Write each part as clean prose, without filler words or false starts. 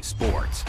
Sports.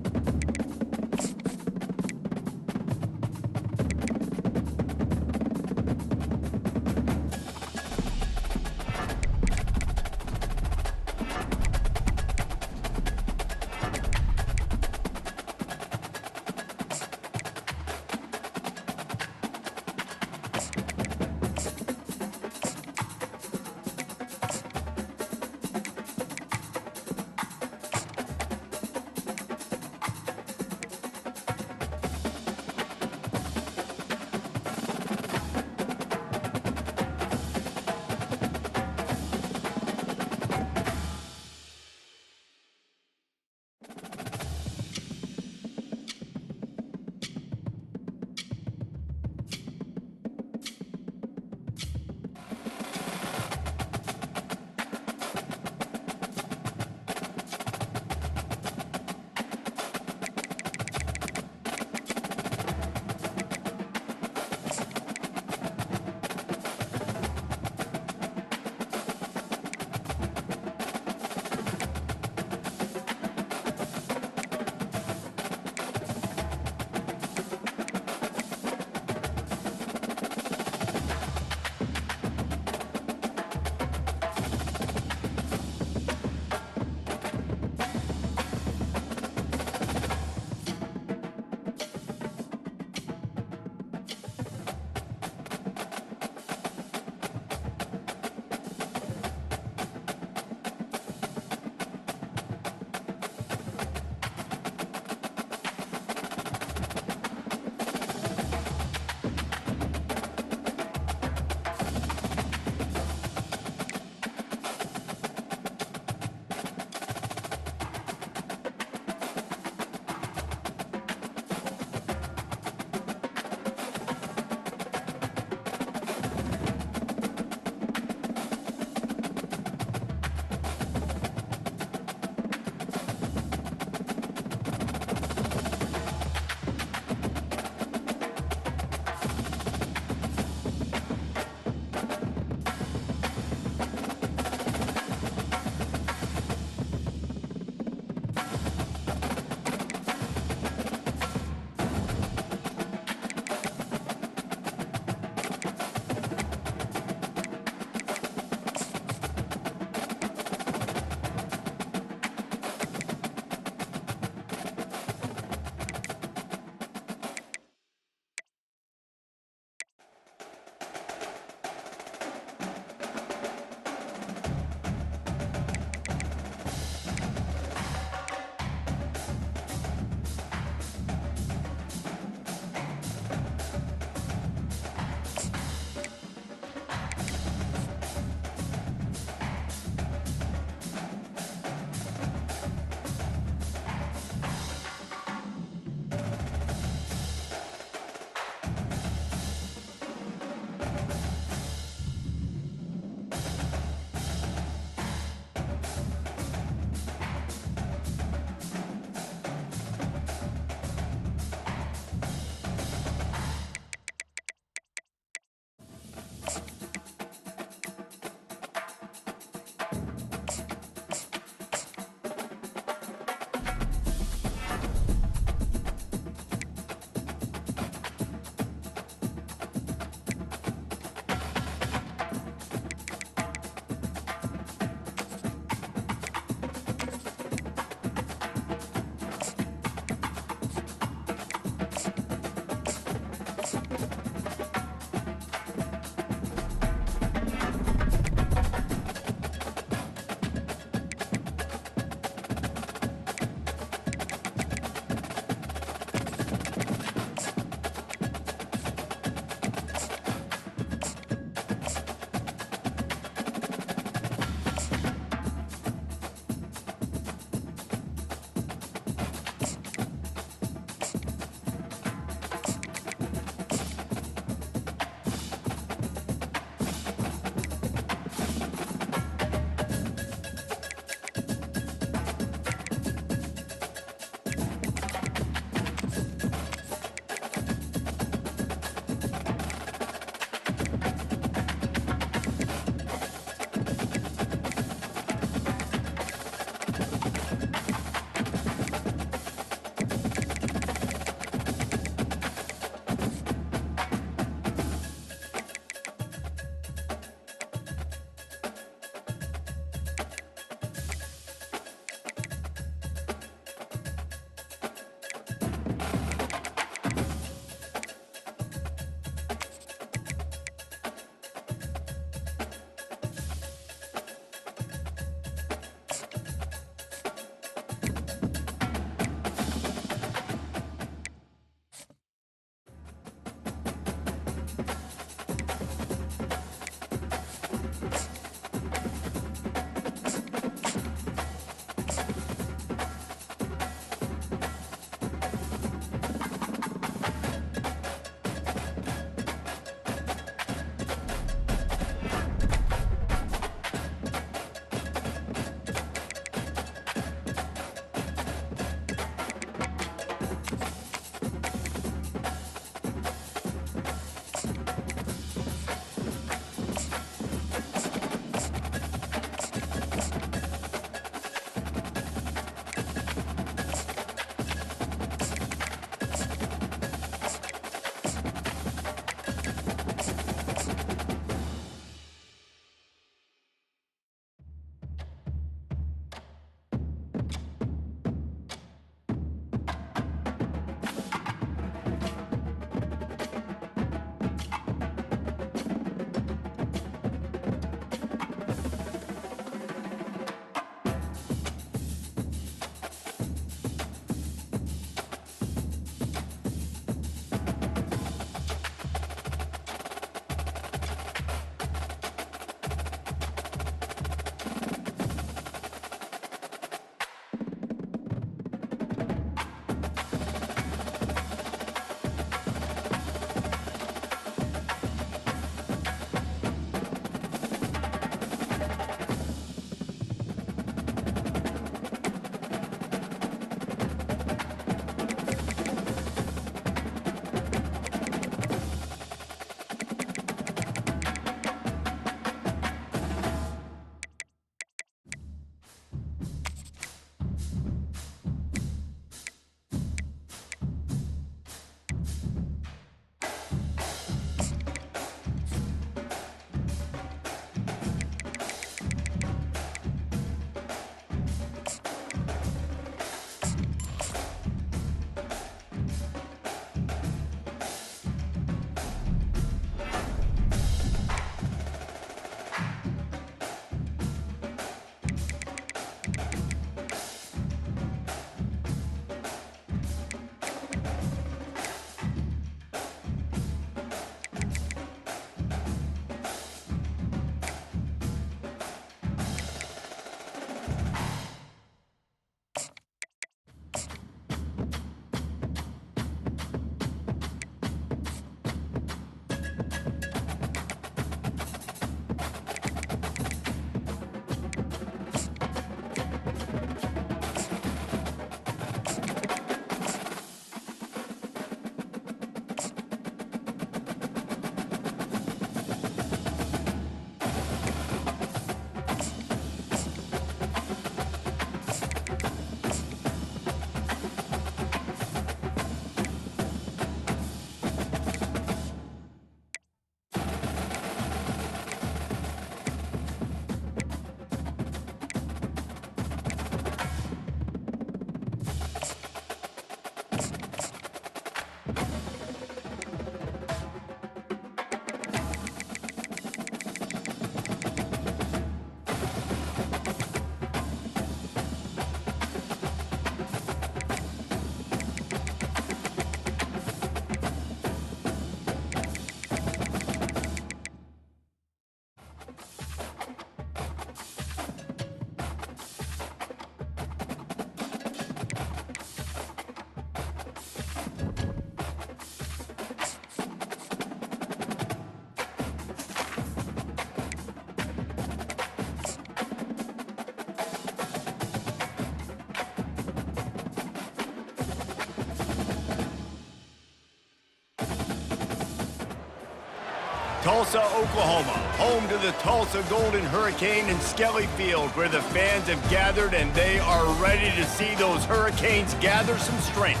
Tulsa, Oklahoma, home to the Tulsa Golden Hurricane in Skelly Field, where the fans have gathered and they are ready to see those Hurricanes gather some strength.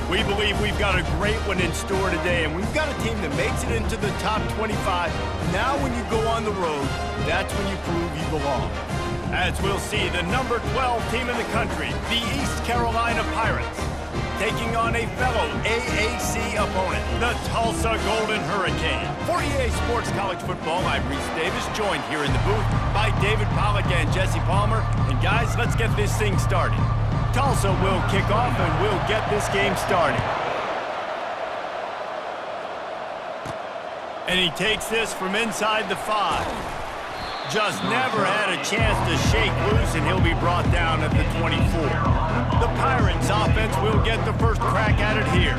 We believe we've got a great one in store today, and we've got a team that makes it into the top 25. Now when you go on the road, that's when you prove you belong. As we'll see, the number 12 team in the country, the East Carolina Pirates, taking on a fellow AAC opponent, the Tulsa Golden Hurricane. For EA Sports College Football, I'm Reese Davis, joined here in the booth by David Pollack and Jesse Palmer. And guys, let's get this thing started. Tulsa will kick off and we'll get this game started. And he takes this from inside the 5. Just never had a chance to shake loose, and he'll be brought down at the 24. The Pirates offense will get the first crack at it here.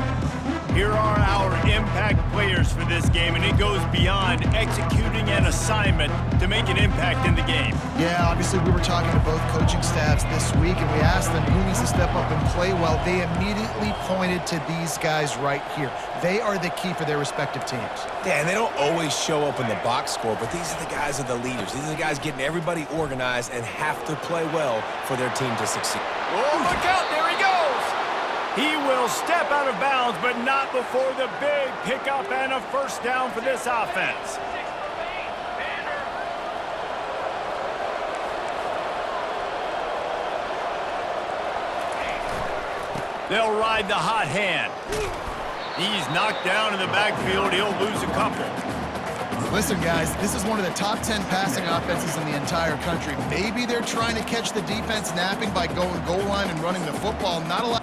Here are our impact players for this game, and it goes beyond executing an assignment to make an impact in the game. Yeah, obviously we were talking to both coaching staffs this week, and we asked them who needs to step up and play well. They immediately pointed to these guys right here. They are the key for their respective teams. Yeah, and they don't always show up in the box score, but these are the guys that are the leaders. These are the guys getting everybody organized and have to play well for their team to succeed. Oh, look out, there he goes! He will step out of bounds, but not before the big pickup and a first down for this offense. They'll ride the hot hand. He's knocked down in the backfield. He'll lose a couple. Listen, guys, this is one of the top 10 passing offenses in the entire country. Maybe they're trying to catch the defense napping by going goal line and running the football. Not a lot.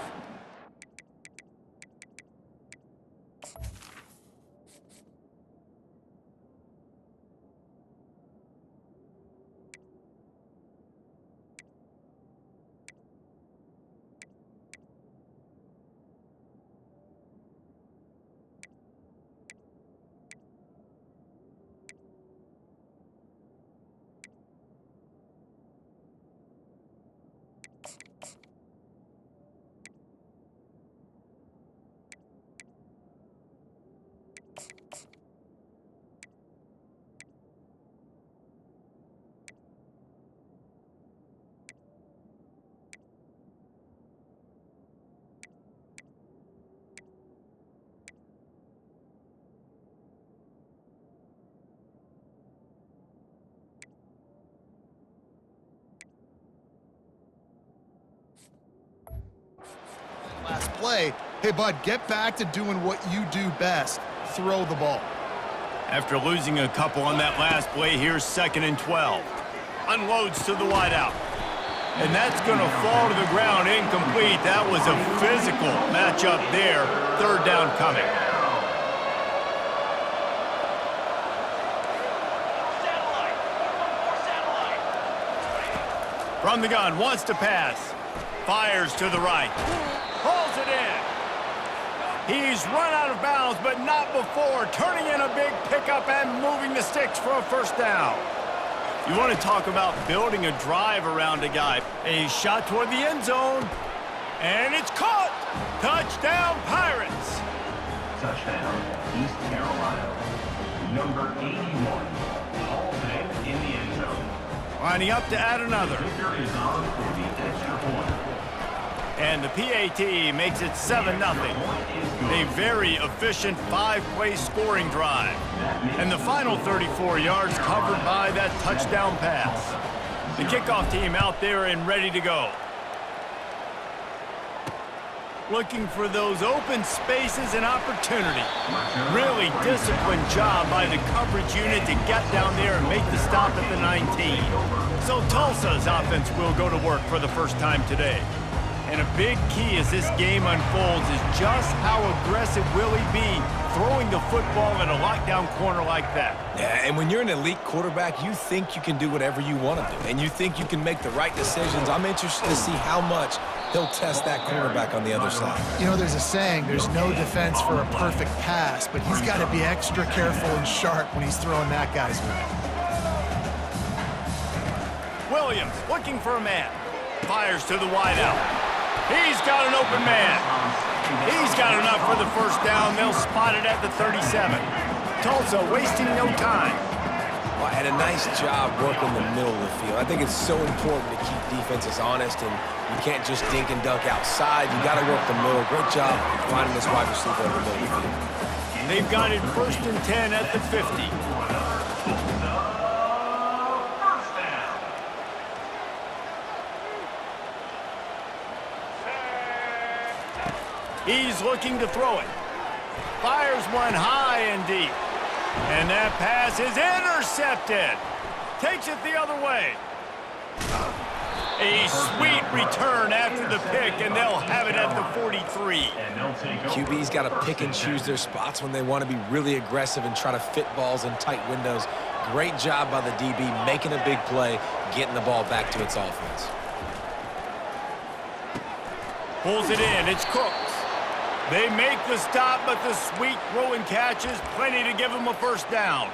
Last play. Hey, bud, get back to doing what you do best. Throw the ball. After losing a couple on that last play, here's 2nd and 12. Unloads to the wideout. And that's going to fall to the ground incomplete. That was a physical matchup there. 3rd down coming. From the gun, wants to pass. Fires to the right. Pulls it in. He's run out of bounds, but not before turning in a big pickup and moving the sticks for a first down. You want to talk about building a drive around a guy. A shot toward the end zone. And it's caught. Touchdown, Pirates. Touchdown, East Carolina. Number 81, Paul Beck in the end zone. Lining up to add another. Kicker is on for the extra point. And the PAT makes it 7-0. A very efficient 5-play scoring drive. And the final 34 yards covered by that touchdown pass. The kickoff team out there and ready to go. Looking for those open spaces and opportunity. Really disciplined job by the coverage unit to get down there and make the stop at the 19. So Tulsa's offense will go to work for the first time today. And a big key as this game unfolds is just how aggressive will he be throwing the football in a lockdown corner like that. Yeah, and when you're an elite quarterback, you think you can do whatever you want to do, and you think you can make the right decisions. I'm interested to see how much he'll test that cornerback on the other side. You know, there's a saying, there's no defense for a perfect pass, but he's got to be extra careful and sharp when he's throwing that guy's way. Williams looking for a man. Fires to the wideout. He's got an open man. He's got enough for the first down. They'll spot it at the 37. Tulsa wasting no time. Well, and a nice job working the middle of the field. I think it's so important to keep defenses honest, and you can't just dink and dunk outside. You got to work the middle. Great job finding this wide receiver in the middle of the field. They've got it 1st and 10 at the 50. He's looking to throw it. Fires one high and deep. And that pass is intercepted. Takes it the other way. A sweet return after the pick, and they'll have it at the 43. QB's got to pick and choose their spots when they want to be really aggressive and try to fit balls in tight windows. Great job by the DB making a big play, getting the ball back to its offense. Pulls it in. It's Cooks. They make the stop, but the sweet throw and catch is plenty to give them a first down.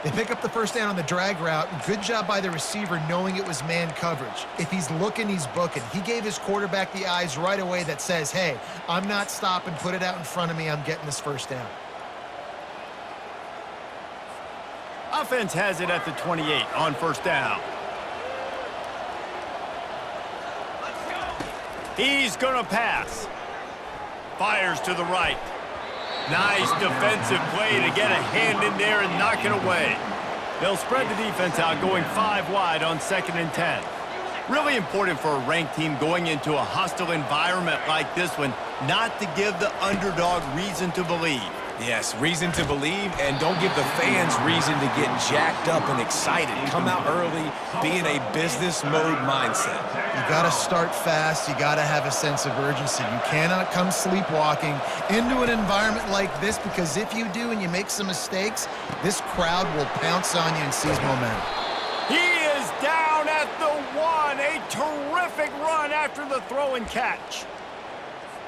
They pick up the first down on the drag route. Good job by the receiver knowing it was man coverage. If he's looking, he's booking. He gave his quarterback the eyes right away that says, hey, I'm not stopping, put it out in front of me, I'm getting this first down. Offense has it at the 28 on first down. He's gonna pass. Fires to the right. Nice defensive play to get a hand in there and knock it away. They'll spread the defense out, going 5 wide on 2nd and 10. Really important for a ranked team going into a hostile environment like this one, not to give the underdog reason to believe. Yes, reason to believe, and don't give the fans reason to get jacked up and excited. Come out early, be in a business mode mindset. You got to start fast. You got to have a sense of urgency. You cannot come sleepwalking into an environment like this, because if you do and you make some mistakes, this crowd will pounce on you and seize momentum. He is down at the 1. A terrific run after the throw and catch.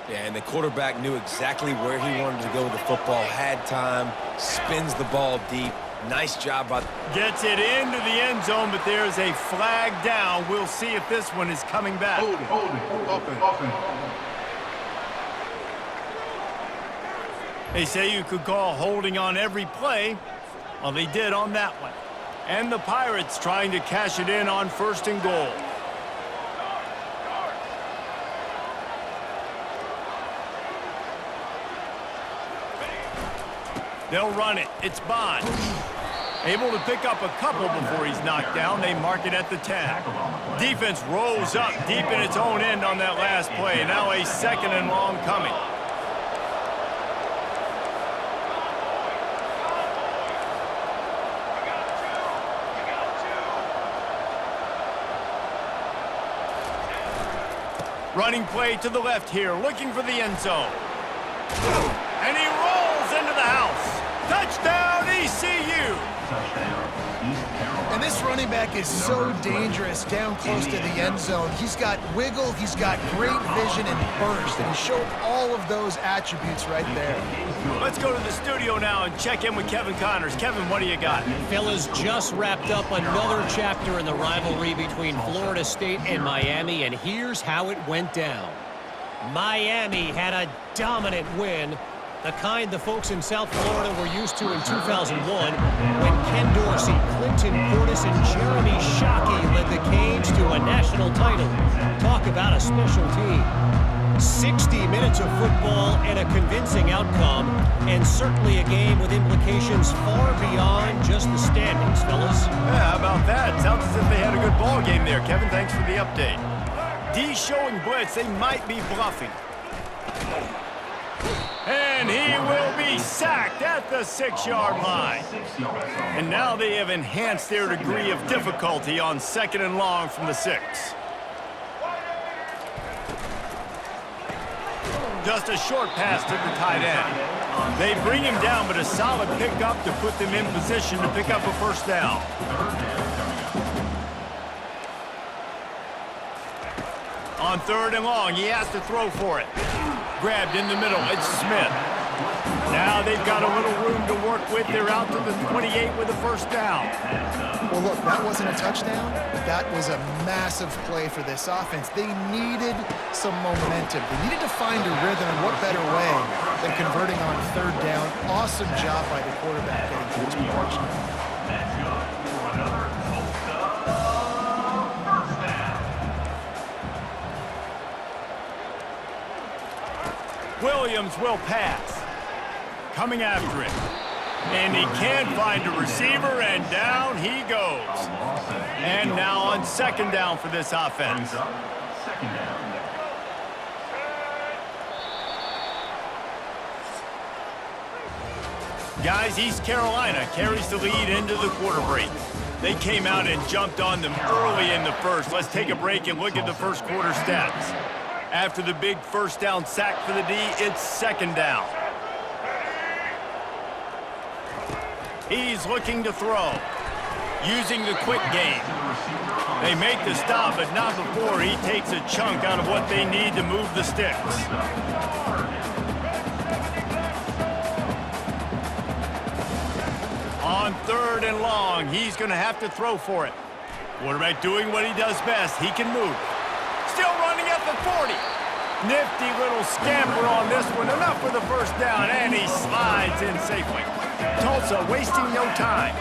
Yeah, and the quarterback knew exactly where he wanted to go with the football, had time, spins the ball deep. Nice job by... Gets it into the end zone, but there's a flag down. We'll see if this one is coming back. Hold it. They say you could call holding on every play. Well, they did on that one. And the Pirates trying to cash it in on 1st and goal. They'll run it. It's Bond. Able to pick up a couple before he's knocked down. They mark it at the 10. Defense rolls up deep in its own end on that last play. Now a 2nd and long coming. Running play to the left here, looking for the end zone. And he rolls into the house. Touchdown, ECU! And this running back is so dangerous down close to the end zone. He's got wiggle, he's got great vision and burst, and he showed all of those attributes right there. Let's go to the studio now and check in with Kevin Connors. Kevin, what do you got? Fellas, just wrapped up another chapter in the rivalry between Florida State and Miami, and here's how it went down. Miami had a dominant win, the kind the folks in South Florida were used to in 2001 when Ken Dorsey, Clinton Portis, and Jeremy Shockey led the Canes to a national title. Talk about a special team. 60 minutes of football and a convincing outcome, and certainly a game with implications far beyond just the standings, fellas. Yeah, how about that? Sounds as if they had a good ball game there. Kevin, thanks for the update. D showing blitz. They might be bluffing. And he will be sacked at the 6-yard line. And now they have enhanced their degree of difficulty on 2nd and long from the 6. Just a short pass to the tight end. They bring him down, but a solid pickup to put them in position to pick up a first down. On 3rd and long, he has to throw for it. Grabbed in the middle, it's Smith. Now they've got a little room to work with. They're out to the 28 with a first down. Well, look, that wasn't a touchdown, but that was a massive play for this offense. They needed some momentum. They needed to find a rhythm, and what better way than converting on third down. Awesome job by the quarterback getting to his progression. That's good for another Tulsa first down. Williams will pass. Coming after it. And he can't find a receiver, and down he goes. And now on second down for this offense. Brings up second down. Guys, East Carolina carries the lead into the quarter break. They came out and jumped on them early in the first. Let's take a break and look at the first quarter stats. After the big first down sack for the D, it's second down. He's looking to throw, using the quick game. They make the stop, but not before he takes a chunk out of what they need to move the sticks. On third and long, he's going to have to throw for it. Quarterback doing what he does best. He can move. Still running at the 40. Nifty little scamper on this one. Enough for the first down, and he slides in safely. Tulsa wasting no time.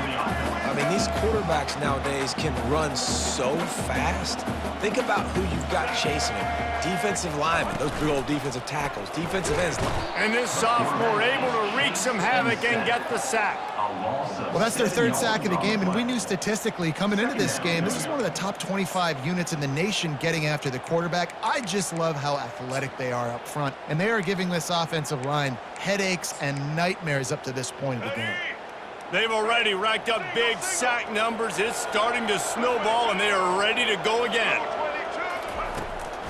I mean, these quarterbacks nowadays can run so fast. Think about who you've got chasing him. Defensive linemen, those big old defensive tackles, defensive ends. And this sophomore able to wreak some havoc and get the sack. Well, that's their third sack of the game, and we knew statistically coming into this game, this is one of the top 25 units in the nation getting after the quarterback. I just love how athletic they are up front, and they are giving this offensive line headaches and nightmares up to this point of the game. They've already racked up big sack numbers. It's starting to snowball, and they are ready to go again.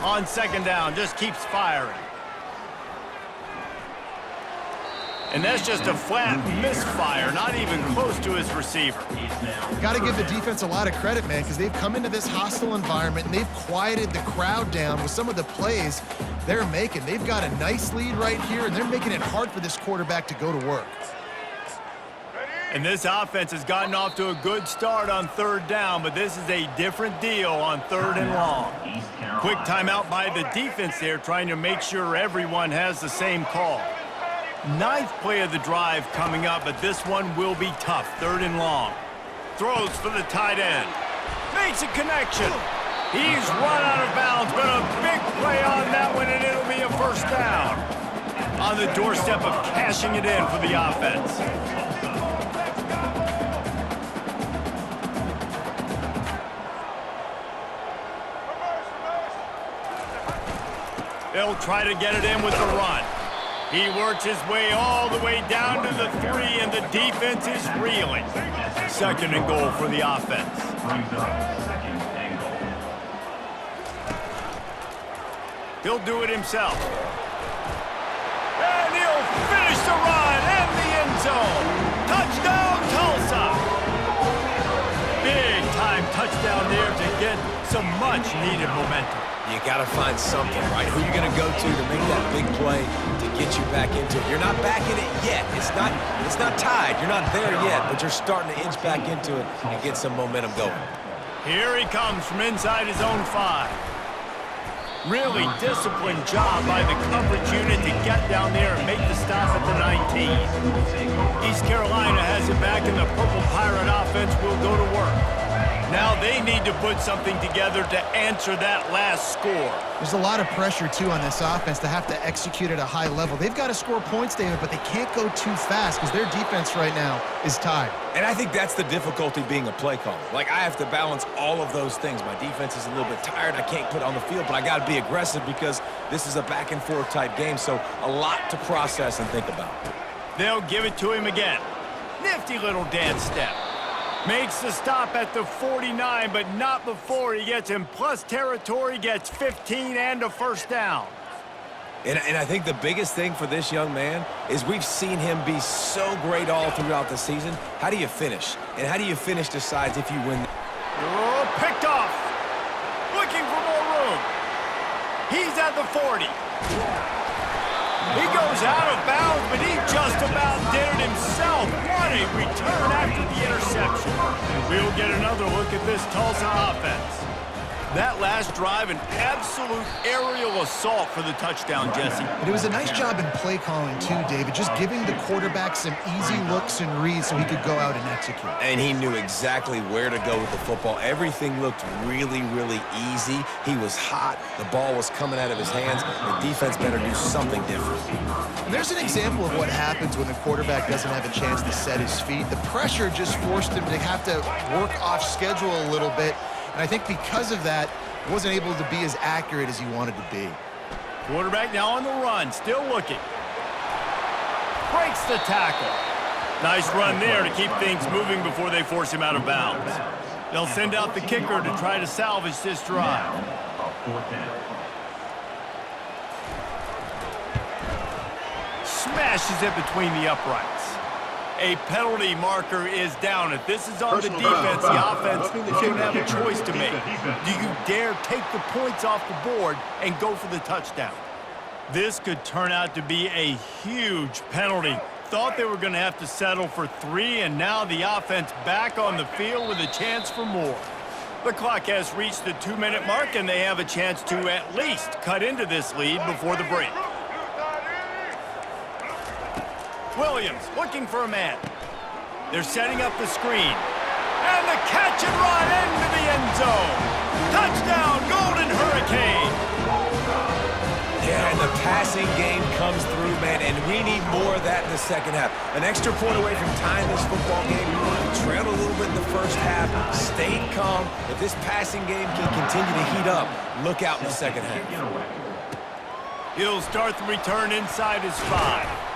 On second down, just keeps firing. And that's just a flat misfire, not even close to his receiver. Got to give the defense a lot of credit, man, because they've come into this hostile environment and they've quieted the crowd down with some of the plays they're making. They've got a nice lead right here, and they're making it hard for this quarterback to go to work. And this offense has gotten off to a good start on third down, but this is a different deal on third and long. Quick timeout by the defense there, trying to make sure everyone has the same call. Ninth play of the drive coming up, but this one will be tough. Third and long. Throws for the tight end. Makes a connection. He's run out of bounds, but a big play on that one, and it'll be a first down. On the doorstep of cashing it in for the offense. They'll try to get it in with the run. He works his way all the way down to the 3, and the defense is reeling. Second and goal for the offense. He'll do it himself. And he'll finish the run and the end zone. Touchdown, Tulsa! Big time touchdown there to get some much-needed momentum. You got to find something, right? Who you going to go to make that big play to get you back into it? You're not back in it yet. It's not tied. You're not there yet, but you're starting to inch back into it and get some momentum going. Here he comes from inside his own 5. Really disciplined job by the coverage unit to get down there and make the stop at the 19. East Carolina has it back, and the Purple Pirate offense will go to work. Now they need to put something together to answer that last score. There's a lot of pressure, too, on this offense to have to execute at a high level. They've got to score points, David, but they can't go too fast because their defense right now is tied. And I think that's the difficulty being a play caller. Like, I have to balance all of those things. My defense is a little bit tired. I can't put it on the field, but I got to be aggressive because this is a back-and-forth type game, so a lot to process and think about. They'll give it to him again. Nifty little dance step. Makes the stop at the 49, but not before he gets in plus territory, gets 15 and a first down. And I think the biggest thing for this young man is we've seen him be so great all throughout the season. How do you finish? And how do you finish decides if you win. Oh, picked off. Looking for more room. He's at the 40. He goes out of bounds, but he just about did it himself. What a return after the interception. We'll get another look at this Tulsa offense. That last drive, an absolute aerial assault for the touchdown, Jesse. But it was a nice job in play calling too, David, just giving the quarterback some easy looks and reads so he could go out and execute. And he knew exactly where to go with the football. Everything looked really, really easy. He was hot. The ball was coming out of his hands. The defense better do something different. And there's an example of what happens when the quarterback doesn't have a chance to set his feet. The pressure just forced him to have to work off schedule a little bit. And I think because of that, he wasn't able to be as accurate as he wanted to be. Quarterback now on the run, still looking. Breaks the tackle. Nice run there to keep things moving before they force him out of bounds. They'll send out the kicker to try to salvage this drive. Smashes it between the uprights. A penalty marker is down. If this is on the defense, the offense is going to have a choice to make. Do you dare take the points off the board and go for the touchdown? This could turn out to be a huge penalty. Thought they were going to have to settle for 3, and now the offense back on the field with a chance for more. The clock has reached the 2-minute mark, and they have a chance to at least cut into this lead before the break. Williams looking for a man. They're setting up the screen. And the catch and run into the end zone. Touchdown, Golden Hurricane. Yeah, and the passing game comes through, man, and we need more of that in the second half. An extra point away from tying this football game. We trailed a little bit in the first half, stayed calm. If this passing game can continue to heat up, look out in the second half. He'll start the return inside his 5.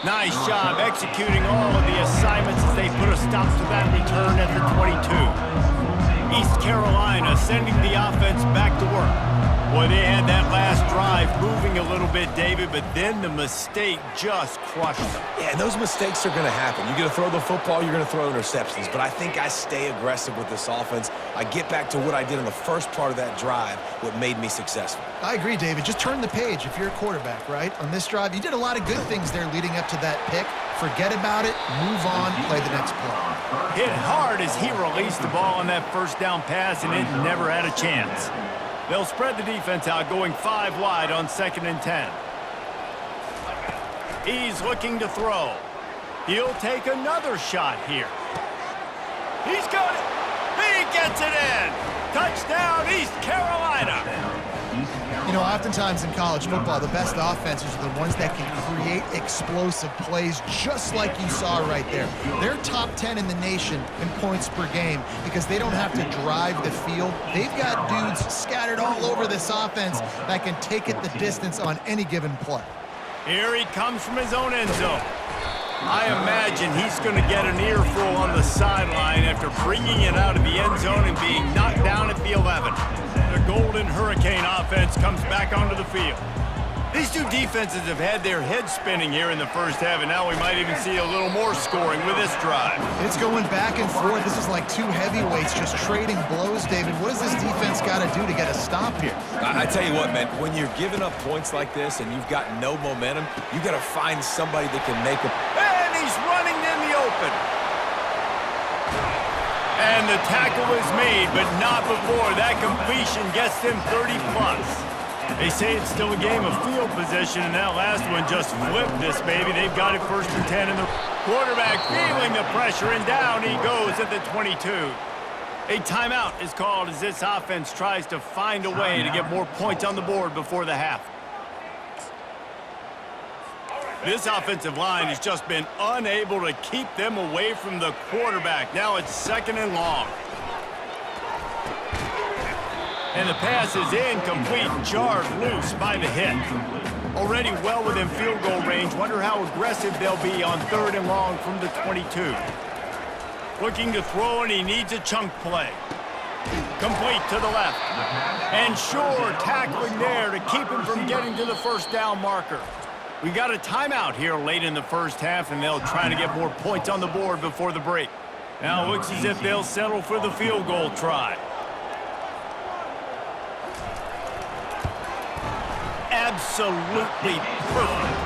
Nice job executing all of the assignments as they put a stop to that return at the 22. East Carolina sending the offense back to work. Boy, they had that last drive moving a little bit, David, but then the mistake just crushed them. Yeah, and those mistakes are going to happen. You're going to throw the football, you're going to throw interceptions, but I think I stay aggressive with this offense. I get back to what I did in the first part of that drive, what made me successful. I agree, David. Just turn the page if you're a quarterback, right? On this drive, you did a lot of good things there leading up to that pick. Forget about it, move on, play the next play. Hit hard as he released the ball on that first down pass, and it never had a chance. They'll spread the defense out, going 5 wide on 2nd and 10. He's looking to throw. He'll take another shot here. He's got it. He gets it in. Touchdown, East Carolina. You know, oftentimes in college football, the best offenses are the ones that can create explosive plays just like you saw right there. They're top 10 in the nation in points per game because they don't have to drive the field. They've got dudes scattered all over this offense that can take it the distance on any given play. Here he comes from his own end zone. I imagine he's going to get an earful on the sideline after bringing it out of the end zone and being knocked down at the 11. The Golden Hurricane offense comes back onto the field. These two defenses have had their heads spinning here in the first half, and now we might even see a little more scoring with this drive. It's going back and forth. This is like two heavyweights just trading blows, David. What does this defense got to do to get a stop here? I tell you what, man, when you're giving up points like this and you've got no momentum, you got to find somebody that can make them. And he's running in the open. And the tackle is made, but not before that completion gets them 30+. They say it's still a game of field position, and that last one just flipped this baby. They've got it 1st and 10, and the quarterback feeling the pressure, and down he goes at the 22. A timeout is called as this offense tries to find a way to get more points on the board before the half. This offensive line has just been unable to keep them away from the quarterback. Now it's 2nd and long. And the pass is incomplete, jarred loose by the hit. Already well within field goal range. Wonder how aggressive they'll be on 3rd and long from the 22. Looking to throw, and he needs a chunk play. Complete to the left. And sure, tackling there to keep him from getting to the 1st down marker. We got a timeout here late in the first half, and they'll try to get more points on the board before the break. Now it looks as if they'll settle for the field goal try. Absolutely perfect.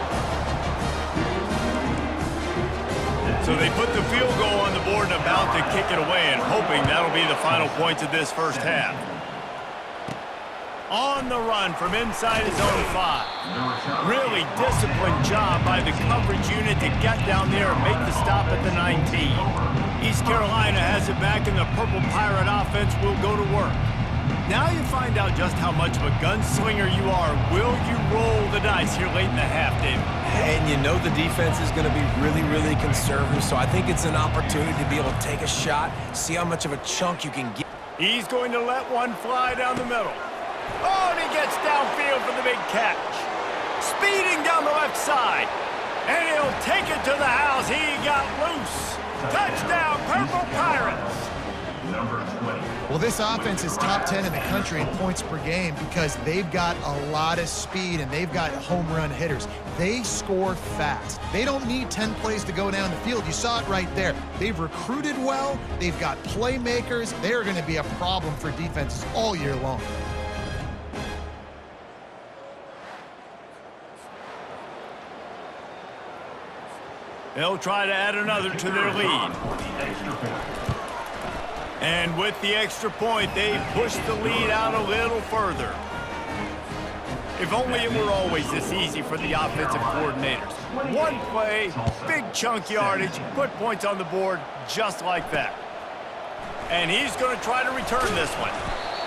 So they put the field goal on the board and about to kick it away, and hoping that'll be the final points of this first half. On the run from inside his own 5. Really disciplined job by the coverage unit to get down there and make the stop at the 19. East Carolina has it back, and the Purple Pirate offense will go to work. Now you find out just how much of a gunslinger you are. Will you roll the dice here late in the half, David? And you know the defense is going to be really, really conservative, so I think it's an opportunity to be able to take a shot, see how much of a chunk you can get. He's going to let one fly down the middle. Oh, and he gets downfield for the big catch. Speeding down the left side. And he'll take it to the house. He got loose. Touchdown, Purple Pirates. Number 20. Well, this offense is top 10 in the country in points per game because they've got a lot of speed and they've got home run hitters. They score fast. They don't need 10 plays to go down the field. You saw it right there. They've recruited well. They've got playmakers. They're going to be a problem for defenses all year long. They'll try to add another to their lead. And with the extra point, they push the lead out a little further. If only it were always this easy for the offensive coordinators. One play, big chunk yardage, put points on the board just like that. And he's going to try to return this one.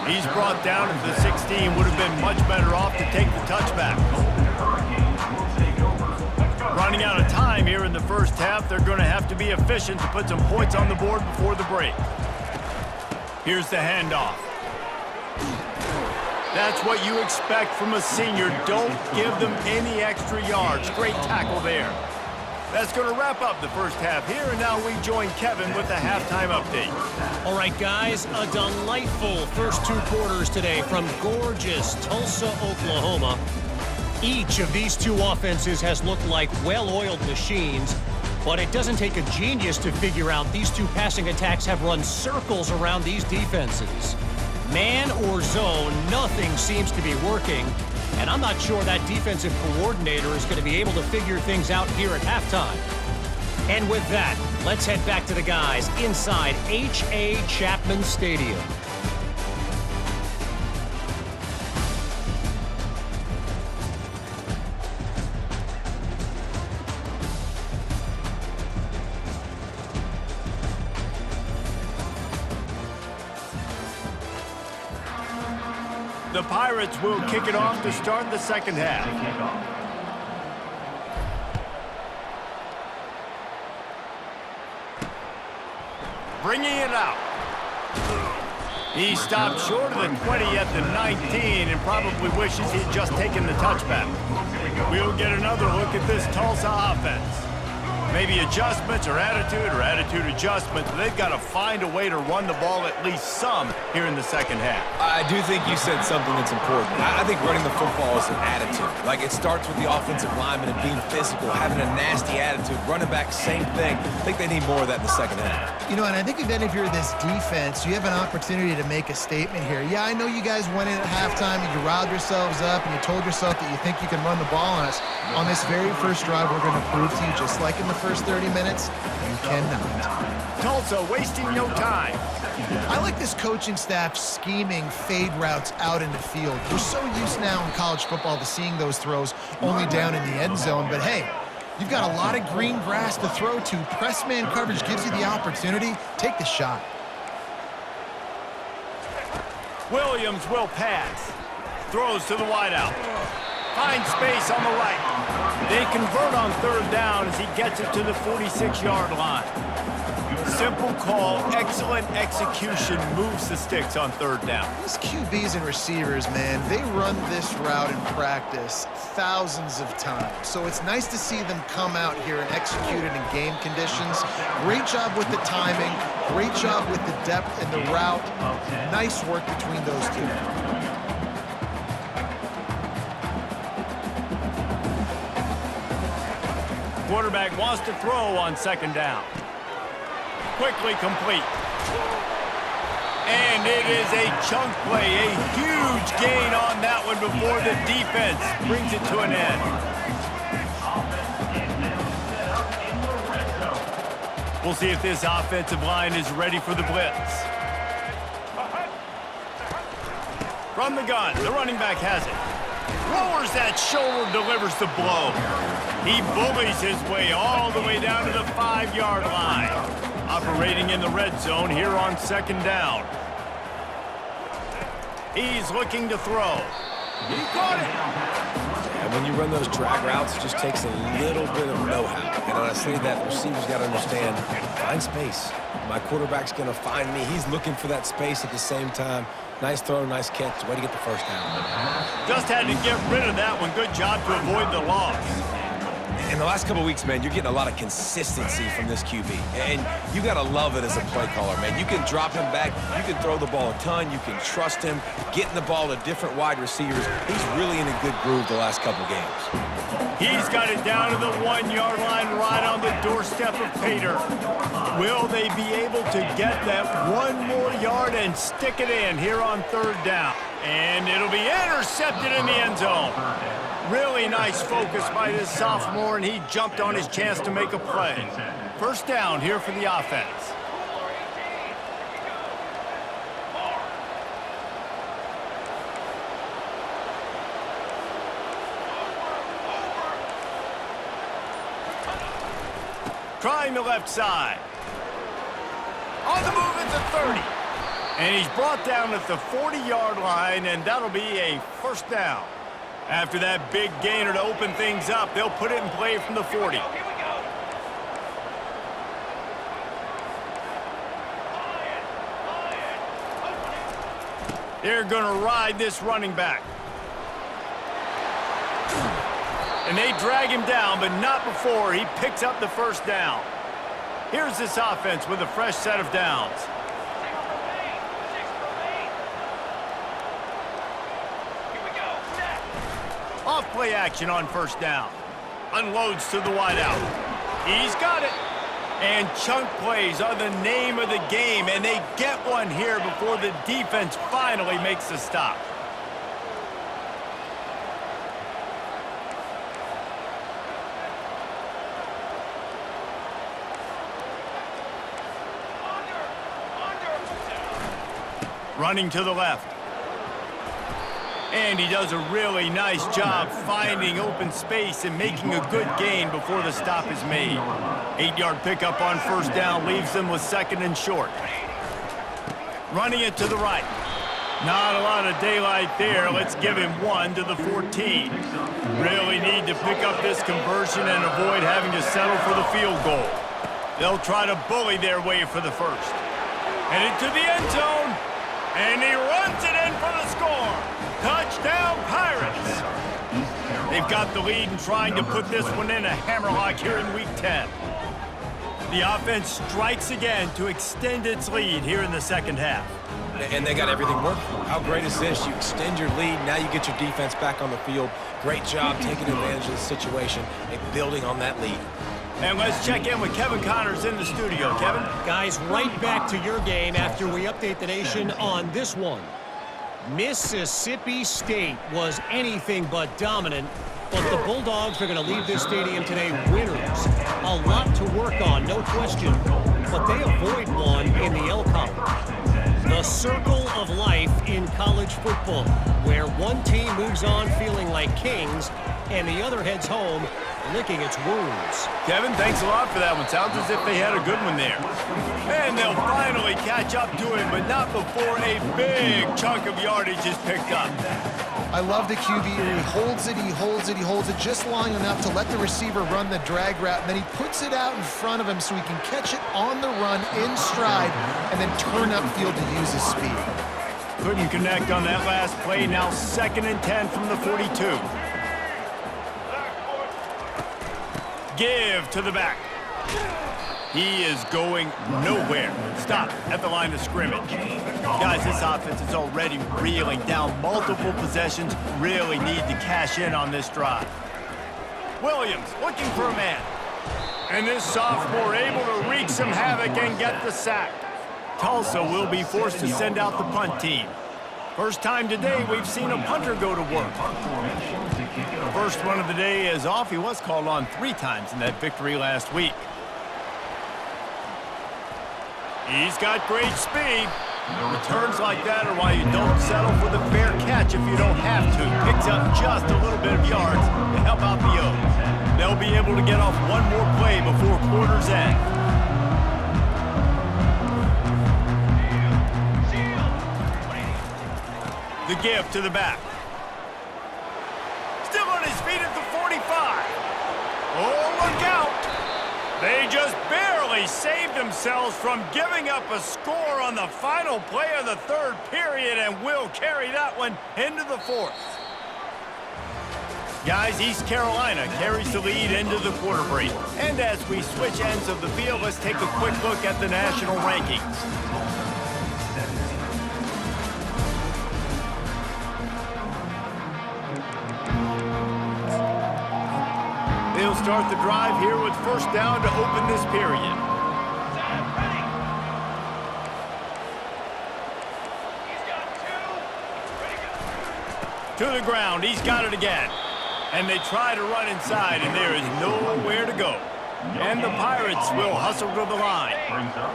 He's brought down to the 16, would have been much better off to take the touchback. Running out of time here in the first half, they're going to have to be efficient to put some points on the board before the break. Here's the handoff. That's what you expect from a senior. Don't give them any extra yards. Great tackle there. That's going to wrap up the first half here, and now we join Kevin with the halftime update. All right, guys, a delightful first 2 quarters today from gorgeous Tulsa, Oklahoma. Each of these two offenses has looked like well-oiled machines, but it doesn't take a genius to figure out these two passing attacks have run circles around these defenses. Man or zone, nothing seems to be working, and I'm not sure that defensive coordinator is going to be able to figure things out here at halftime. And with that, let's head back to the guys inside H.A. Chapman Stadium. The Pirates will kick it off to start the second half. Bringing it out. He stopped short of the 20 at the 19 and probably wishes he'd just taken the touchback. We'll get another look at this Tulsa offense. Maybe adjustments or attitude adjustments. They've got to find a way to run the ball at least some here in the second half. I do think you said something that's important. I think running the football is an attitude. Like, it starts with the offensive lineman and being physical, having a nasty attitude. Running back, same thing. I think they need more of that in the second half. You know, and I think even if you're this defense, you have an opportunity to make a statement here. Yeah, I know you guys went in at halftime and you riled yourselves up and you told yourself that you think you can run the ball on us. On this very first drive, we're going to prove to you, just like in the first 30 minutes, you cannot. Tulsa wasting no time. I like this coaching staff scheming fade routes out in the field. We're so used now in college football to seeing those throws only down in the end zone, but hey, you've got a lot of green grass to throw to. Press man coverage gives you the opportunity. Take the shot. Williams will pass. Throws to the wideout. Finds space on the right. They convert on third down as he gets it to the 46-yard line. Simple call, excellent execution, moves the sticks on third down. These QBs and receivers, man, they run this route in practice thousands of times. So it's nice to see them come out here and execute it in game conditions. Great job with the timing. Great job with the depth and the route. Nice work between those two. Quarterback wants to throw on second down. Quickly complete. And it is a chunk play, a huge gain on that one before the defense brings it to an end. We'll see if this offensive line is ready for the blitz. From the gun, the running back has it. Lowers that shoulder, delivers the blow. He bullies his way all the way down to the 5-yard line. Operating in the red zone here on 2nd down. He's looking to throw. He caught it. And when you run those drag routes, it just takes a little bit of know-how. And when I say that, the receiver's got to understand, find space. My quarterback's going to find me. He's looking for that space at the same time. Nice throw, nice catch. Way to get the first down. Just had to get rid of that one. Good job to avoid the loss. In the last couple of weeks, man, you're getting a lot of consistency from this QB. And you got to love it as a play caller, man. You can drop him back. You can throw the ball a ton. You can trust him. Getting the ball to different wide receivers. He's really in a good groove the last couple games. He's got it down to the 1-yard line right on the doorstep of Pater. Will they be able to get that one more yard and stick it in here on 3rd down? And it'll be intercepted in the end zone. Really nice focus by this sophomore, and he jumped on his chance to make a play. First down here for the offense. Trying the left side. On the move at the 30. And he's brought down at the 40-yard line, and that'll be a first down. After that big gainer to open things up, they'll put it in play from the 40. They're going to ride this running back. And they drag him down, but not before he picks up the first down. Here's this offense with a fresh set of downs. Off play action on first down. Unloads to the wideout. He's got it. And chunk plays are the name of the game, and they get one here before the defense finally makes the stop. Running to the left. And he does a really nice job finding open space and making a good gain before the stop is made. 8-yard pickup on first down leaves them with 2nd and short. Running it to the right. Not a lot of daylight there. Let's give him 1 to the 14. Really need to pick up this conversion and avoid having to settle for the field goal. They'll try to bully their way for the first. Headed to the end zone. And he runs it in for the score. Touchdown, Pirates. They've got the lead and trying to put this one in a hammerlock here in Week 10. The offense strikes again to extend its lead here in the 2nd half. And they got everything working. How great is this? You extend your lead, now you get your defense back on the field. Great job taking advantage of the situation and building on that lead. And let's check in with Kevin Connors in the studio. Kevin? Guys, right back to your game after we update the nation on this one. Mississippi State was anything but dominant, but the Bulldogs are going to leave this stadium today winners. A lot to work on, no question, but they avoid one in the L Conference. The circle of life in college football, where one team moves on feeling like kings and the other heads home licking its wounds. Kevin, thanks a lot for that one. Sounds as if they had a good one there. And they'll finally catch up to him, but not before a big chunk of yardage is picked up. I love the QB here. He holds it, he holds it, he holds it just long enough to let the receiver run the drag route, and then he puts it out in front of him so he can catch it on the run in stride and then turn upfield to use his speed. Couldn't connect on that last play. Now 2nd and 10 from the 42. Give to the back. He is going nowhere. Stop at the line of scrimmage. Guys, this offense is already reeling down multiple possessions. Really need to cash in on this drive. Williams looking for a man. And this sophomore able to wreak some havoc and get the sack. Tulsa will be forced to send out the punt team. First time today we've seen a punter go to work. First one of the day is off. He was called on 3 times in that victory last week. He's got great speed. Returns like that are why you don't settle for the fair catch if you don't have to. Picks up just a little bit of yards to help out the O's. They'll be able to get off one more play before quarter's end. The give to the back. Still on his feet at the 45. Oh, look out! They just barely saved themselves from giving up a score on the final play of the third period and will carry that one into the fourth. Guys, East Carolina carries the lead into the quarter break. And as we switch ends of the field, let's take a quick look at the national rankings. They'll start the drive here with first down to open this period. To the ground, he's got it again. And they try to run inside, and there is nowhere to go. And the Pirates will hustle to the line. Brings up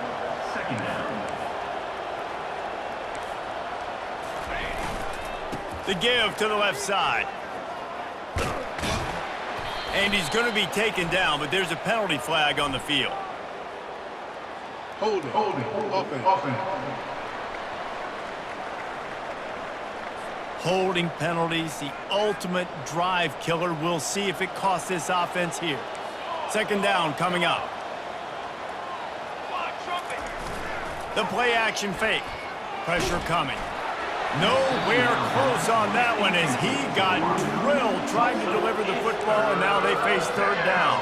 second down. The give to the left side. And he's going to be taken down, but there's a penalty flag on the field. Holding. Offense. Holding penalties, the ultimate drive killer. We'll see if it costs this offense here. Second down coming up. The play action fake. Pressure coming. Nowhere close on that one as he got drilled trying to deliver the football, and now they face third down.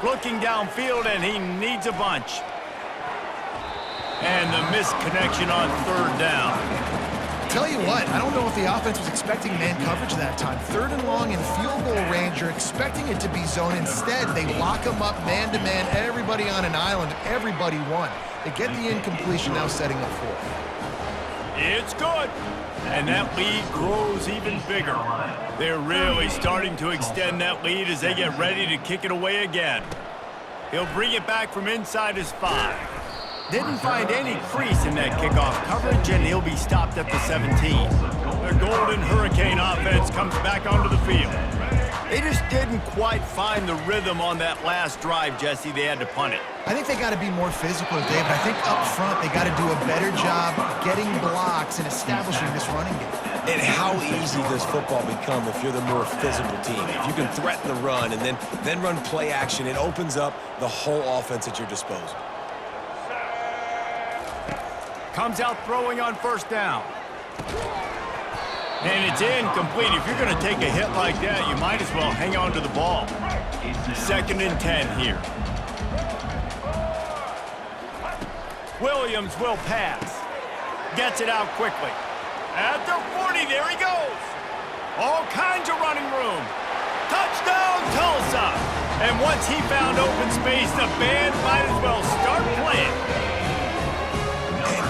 Looking downfield, and he needs a bunch. And the missed connection on third down. Tell you what, I don't know if the offense was expecting man coverage that time. Third and long in field goal range, you're expecting it to be zone. Instead, they lock them up man-to-man, everybody on an island, everybody won. They get the incompletion, now setting up fourth. It's good. And that lead grows even bigger. They're really starting to extend that lead as they get ready to kick it away again. He'll bring it back from inside his 5. Didn't find any crease in that kickoff coverage, and he'll be stopped at the 17. The Golden Hurricane offense comes back onto the field. They just didn't quite find the rhythm on that last drive, Jesse. They had to punt it. I think they got to be more physical, David. I think up front they got to do a better job getting blocks and establishing this running game. And how easy does football become if you're the more physical team? If you can threaten the run and then run play action, it opens up the whole offense at your disposal. Comes out throwing on first down. And it's incomplete. If you're going to take a hit like that, you might as well hang on to the ball. Second and 10 here. Williams will pass. Gets it out quickly. At the 40, there he goes. All kinds of running room. Touchdown, Tulsa. And once he found open space, the band might as well start playing.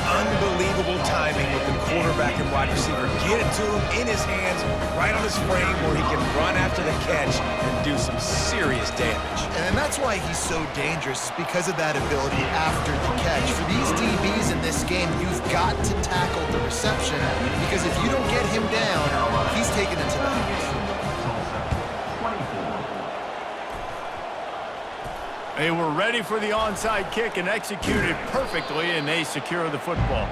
Unbelievable timing with the quarterback and wide receiver. Get it to him in his hands, right on his frame where he can run after the catch and do some serious damage. And that's why he's so dangerous, because of that ability after the catch. For these DBs in this game, you've got to tackle the reception, because if you don't get him down, he's taking it to the house. They were ready for the onside kick and executed perfectly, and they secure the football.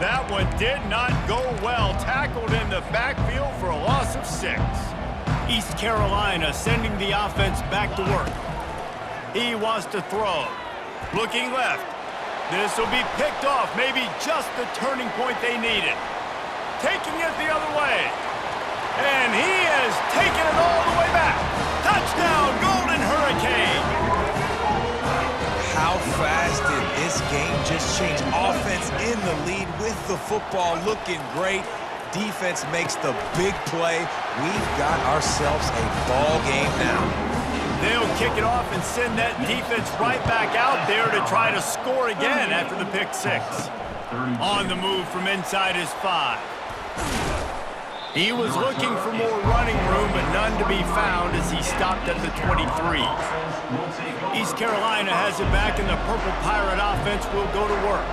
That one did not go well. Tackled in the backfield for a loss of 6. East Carolina sending the offense back to work. He wants to throw. Looking left. This will be picked off. Maybe just the turning point they needed. Taking it the other way. And he has taken it all the way back. Touchdown, Golden Hurricane. How fast did this game just change? Offense in the lead with the football, looking great. Defense makes the big play. We've got ourselves a ball game now. They'll kick it off and send that defense right back out there to try to score again after the pick 6. On the move from inside his 5. He was looking for more running room, but none to be found as he stopped at the 23. East Carolina has it back, and the Purple Pirate offense will go to work.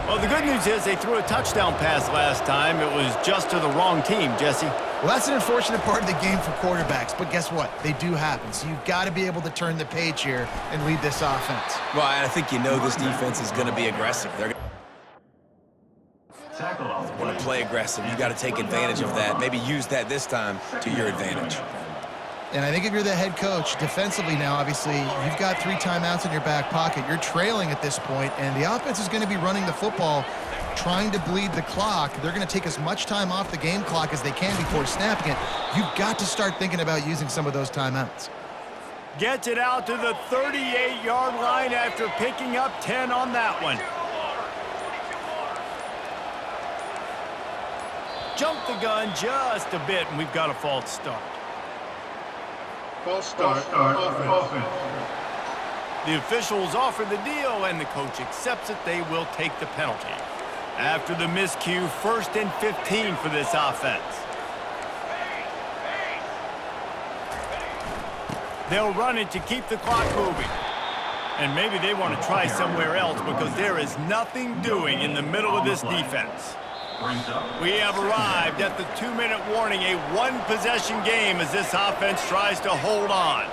Well, the good news is they threw a touchdown pass last time. It was just to the wrong team, Jesse. Well, that's an unfortunate part of the game for quarterbacks, but guess what? They do happen. So you've got to be able to turn the page here and lead this offense. Well, I think you know this defense is going to be aggressive. They're going to play aggressive. You got to take advantage of that. Maybe use that this time to your advantage. And I think if you're the head coach, defensively now, obviously, you've got 3 timeouts in your back pocket. You're trailing at this point, and the offense is going to be running the football, trying to bleed the clock. They're going to take as much time off the game clock as they can before snapping it. You've got to start thinking about using some of those timeouts. Gets it out to the 38-yard line after picking up 10 on that one. Jumped the gun just a bit, and we've got a false start. False start. Offense. The officials offer the deal, and the coach accepts it. They will take the penalty. After the miscue, 1st and 15 for this offense. They'll run it to keep the clock moving. And maybe they want to try somewhere else because there is nothing doing in the middle of this defense. We have arrived at the 2-minute warning, a 1-possession game as this offense tries to hold on.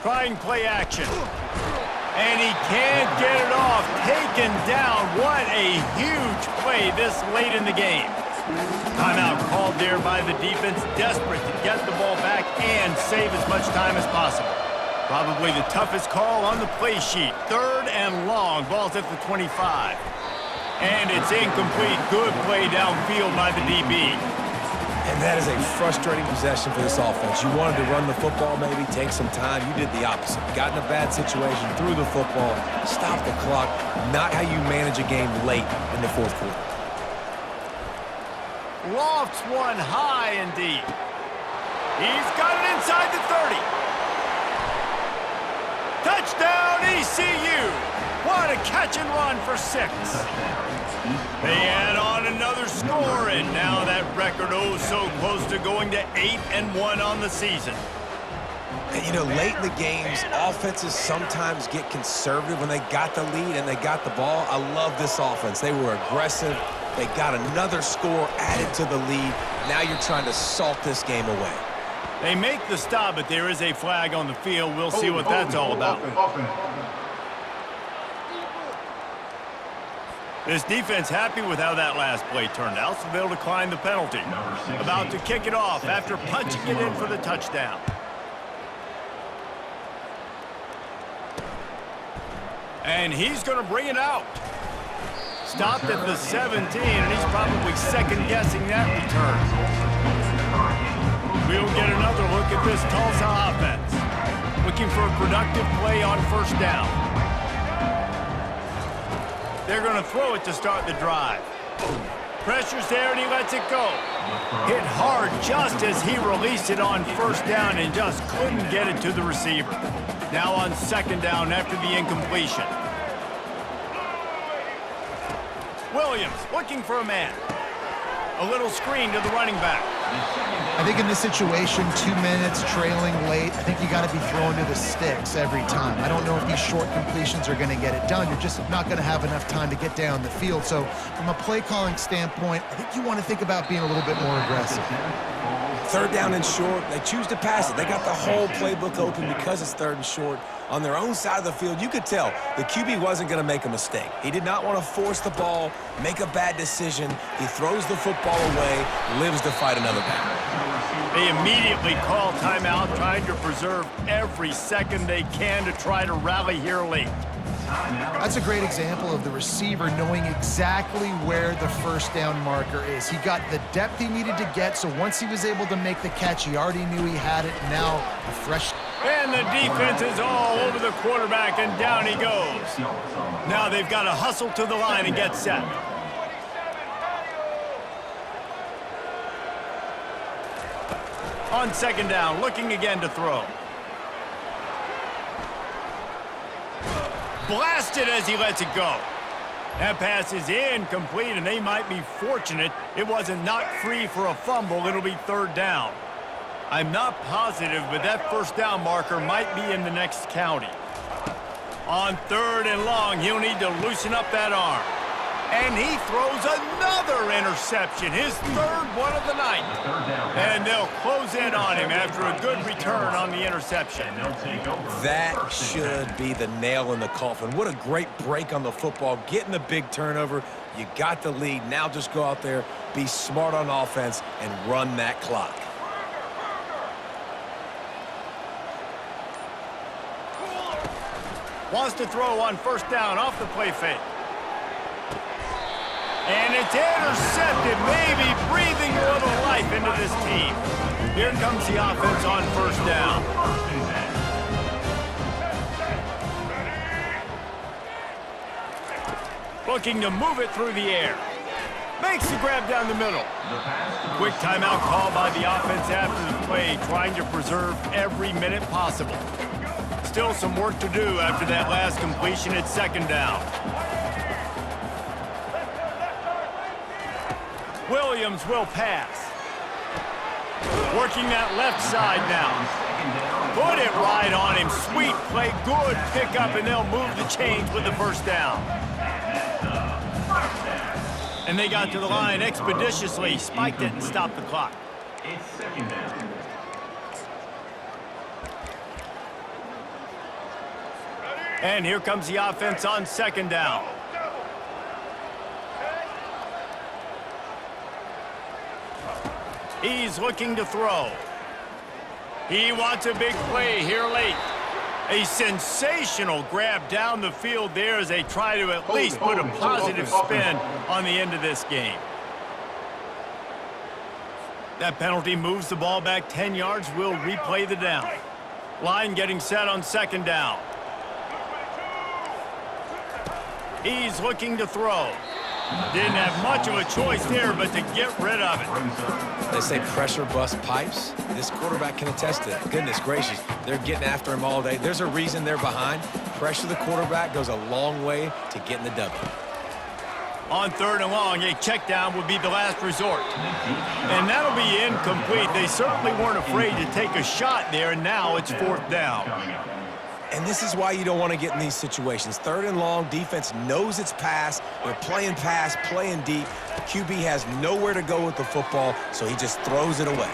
Trying play action. And he can't get it off. Taken down. What a huge play this late in the game. Timeout called there by the defense, desperate to get the ball back and save as much time as possible. Probably the toughest call on the play sheet. 3rd and long. Ball's at the 25. And it's incomplete. Good play downfield by the DB. And that is a frustrating possession for this offense. You wanted to run the football, maybe take some time. You did the opposite. Got in a bad situation, threw the football, stopped the clock. Not how you manage a game late in the 4th quarter. Lofts one high and deep. He's got it inside the 30. Touchdown, ECU! What a catch and run for 6. They add on another score, and now that record oh so close to going to 8-1 on the season. And, you know, late in the games, offenses sometimes get conservative when they got the lead and they got the ball. I love this offense. They were aggressive. They got another score added to the lead. Now you're trying to salt this game away. They make the stop, but there is a flag on the field. We'll see what that's all about. This defense happy with how that last play turned out, so they'll decline the penalty. About to kick it off after punching it in for the touchdown. And he's going to bring it out. Stopped at the 17, and he's probably second-guessing that return. We'll get another look at this Tulsa offense. Looking for a productive play on 1st down. They're going to throw it to start the drive. Pressure's there, and he lets it go. Hit hard just as he released it on 1st down and just couldn't get it to the receiver. Now on 2nd down after the incompletion. Williams looking for a man. A little screen to the running back. I think in this situation, 2 minutes, trailing late, I think you got to be throwing to the sticks every time. I don't know if these short completions are going to get it done. You're just not going to have enough time to get down the field. So from a play calling standpoint, I think you want to think about being a little bit more aggressive. 3rd down and short, they choose to pass it. They got the whole playbook open because it's 3rd and short. On their own side of the field, you could tell the QB wasn't going to make a mistake. He did not want to force the ball, make a bad decision. He throws the football away, lives to fight another down. They immediately call timeout, trying to preserve every second they can to try to rally here late. That's a great example of the receiver knowing exactly where the 1st down marker is. He got the depth he needed to get, so once he was able to make the catch, he already knew he had it. Now, a fresh... And the defense is all over the quarterback, and down he goes. Now they've got to hustle to the line and get set. On 2nd down, looking again to throw. Blasted as he lets it go. That pass is incomplete, and they might be fortunate it wasn't knocked free for a fumble. It'll be third down. I'm not positive, but that first down marker might be in the next county. On third and long, he'll need to loosen up that arm. And he throws another interception, his third one of the night. And they'll close in on him after a good return on the interception. That should be the nail in the coffin. What a great break on the football, getting the big turnover. You got the lead. Now just go out there, be smart on offense, and run that clock. Wants to throw on first down off the play fake. And it's intercepted, maybe breathing a little life into this team. Here comes the offense on first down. Looking to move it through the air. Makes the grab down the middle. Quick timeout call by the offense after the play, trying to preserve every minute possible. Still some work to do after that last completion at second down. Williams will pass. Working that left side now. Put it right on him. Sweet play, good pickup, and they'll move the chains with the first down. And they got to the line expeditiously. Spiked it and stopped the clock. It's second down. And here comes the offense on second down. He's looking to throw. He wants a big play here late. A sensational grab down the field there as they try to at least put a positive spin on the end of this game. That penalty moves the ball back 10 yards. We'll replay the down. Line getting set on second down. He's looking to throw. Didn't have much of a choice there, but to get rid of it. They say pressure busts pipes. This quarterback can attest to that. Goodness gracious, they're getting after him all day. There's a reason they're behind. Pressure the quarterback goes a long way to getting the W. On third and long, a check down would be the last resort. And that'll be incomplete. They certainly weren't afraid to take a shot there, and now it's fourth down. And this is why you don't want to get in these situations. Third and long, defense knows it's pass. They're playing pass, playing deep. QB has nowhere to go with the football, so he just throws it away.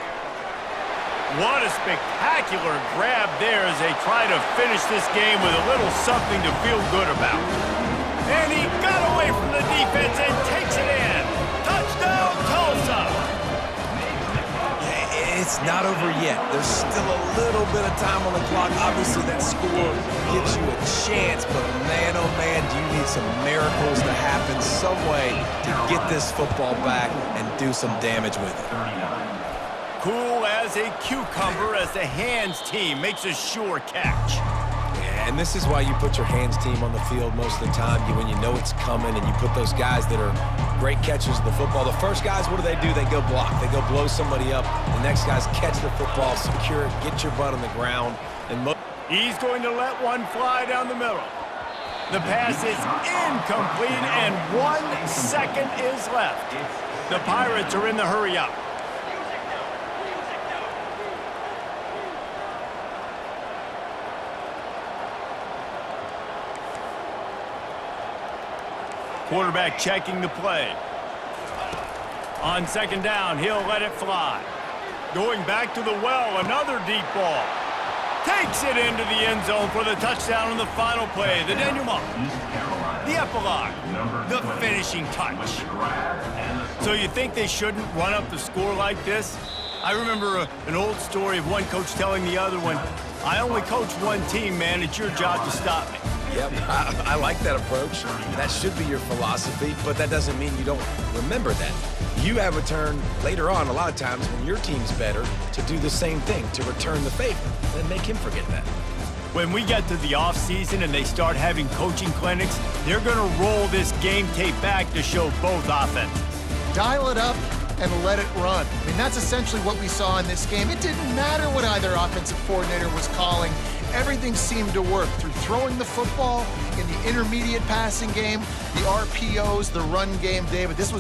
What a spectacular grab there as they try to finish this game with a little something to feel good about. And he got away from the defense and takes it in. Touchdown, Tulsa! It's not over yet. There's still a little bit of time on the clock. Obviously, that score gives you a chance, but man, oh man, do you need some miracles to happen some way to get this football back and do some damage with it. Cool as a cucumber as the hands team makes a sure catch. Yeah, and this is why you put your hands team on the field most of the time when you know it's coming, and you put those guys that are great catchers of the football. The first guys, what do? They go block. They go blow somebody up. The next guys catch the football, secure it, get your butt on the ground. And he's going to let one fly down the middle. The pass is incomplete, and 1 second is left. The Pirates are in the hurry-up. Quarterback checking the play. On second down, he'll let it fly. Going back to the well, another deep ball. Takes it into the end zone for the touchdown on the final play. The denouement, the epilogue, the finishing touch. So you think they shouldn't run up the score like this? I remember an old story of one coach telling the other one, I only coach one team, man. It's your job to stop me. Yep, I like that approach. That should be your philosophy, but that doesn't mean you don't remember that. You have a turn later on, a lot of times, when your team's better, to do the same thing, to return the favor, and make him forget that. When we get to the offseason and they start having coaching clinics, they're going to roll this game tape back to show both offenses. Dial it up and let it run. I mean, that's essentially what we saw in this game. It didn't matter what either offensive coordinator was calling. Every everything seemed to work through throwing the football, in the intermediate passing game, the RPOs, the run game, David. This was